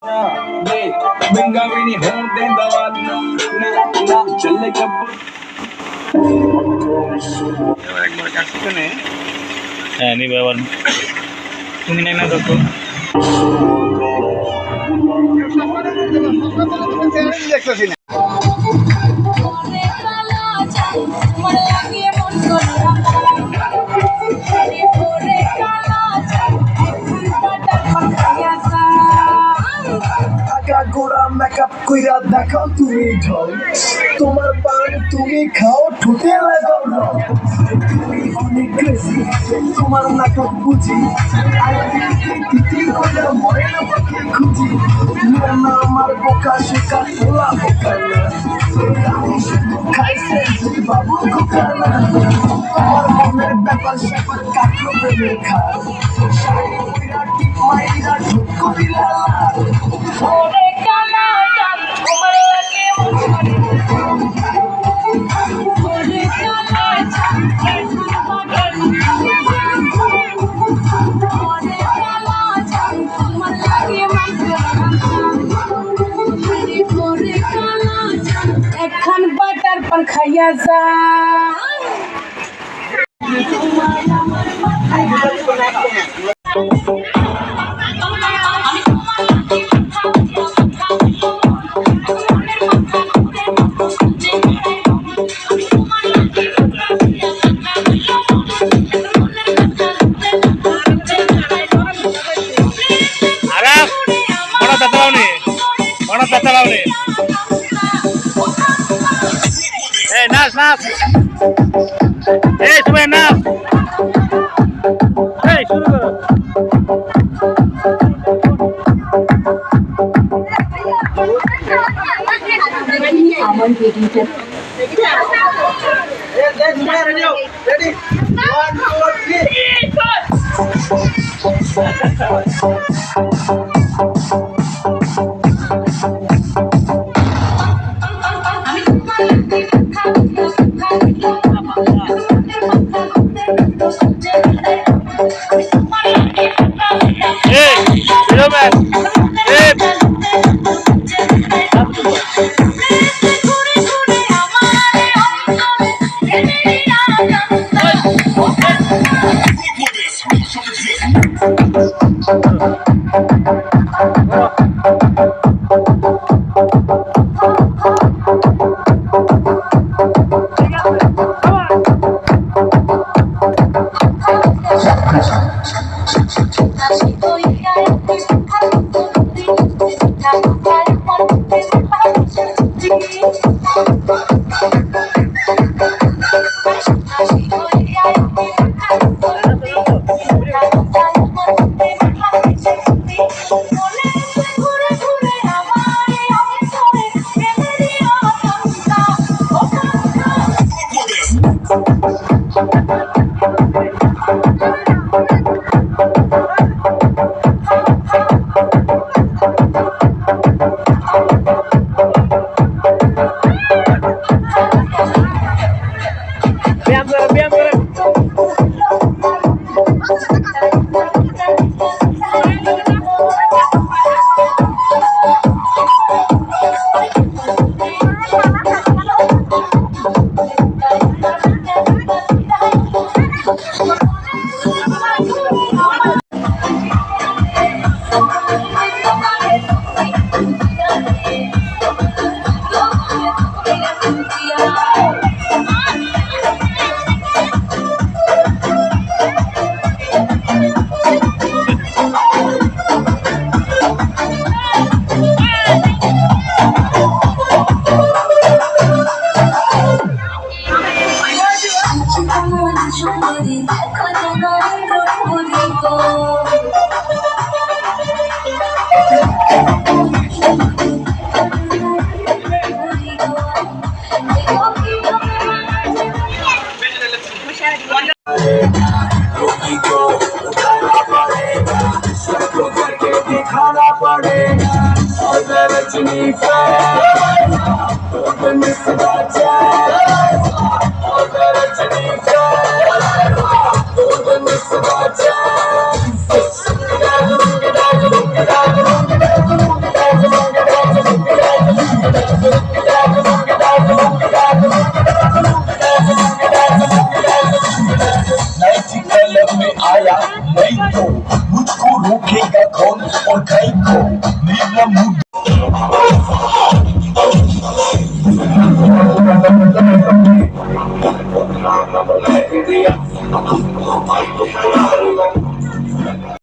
महंगा भी नहीं होते दवा ना चले कब নিবে আবার তুমি নাই না দেখো দেখতেছি না গোড়া মেকআপ কইরা দেখাও তুমি ঢল তোমার পান তুমি খাও ঠোঁটে লাগাও রং তুমি অনেক ক্রেজি তোমার নাটক বুঝি তিতলি কইরা মরে না পাখি খুঁজি না আমার বোকা শেখা তোলা বোকা না খাইছে বাবু খোকা না তোমার মনের ব্যাপার স্যাপার কাটলো প্রেমের খাল শাড়ি কইরা টিপ মাইরা ঢুক করিলা এখন বাটার পান খাইয়া যা নাচ নাচ এই তুমি নাচ এই শুরু করো আমার ভিডিওটা রেডি 我 এখন ওর খাইকো নিলাম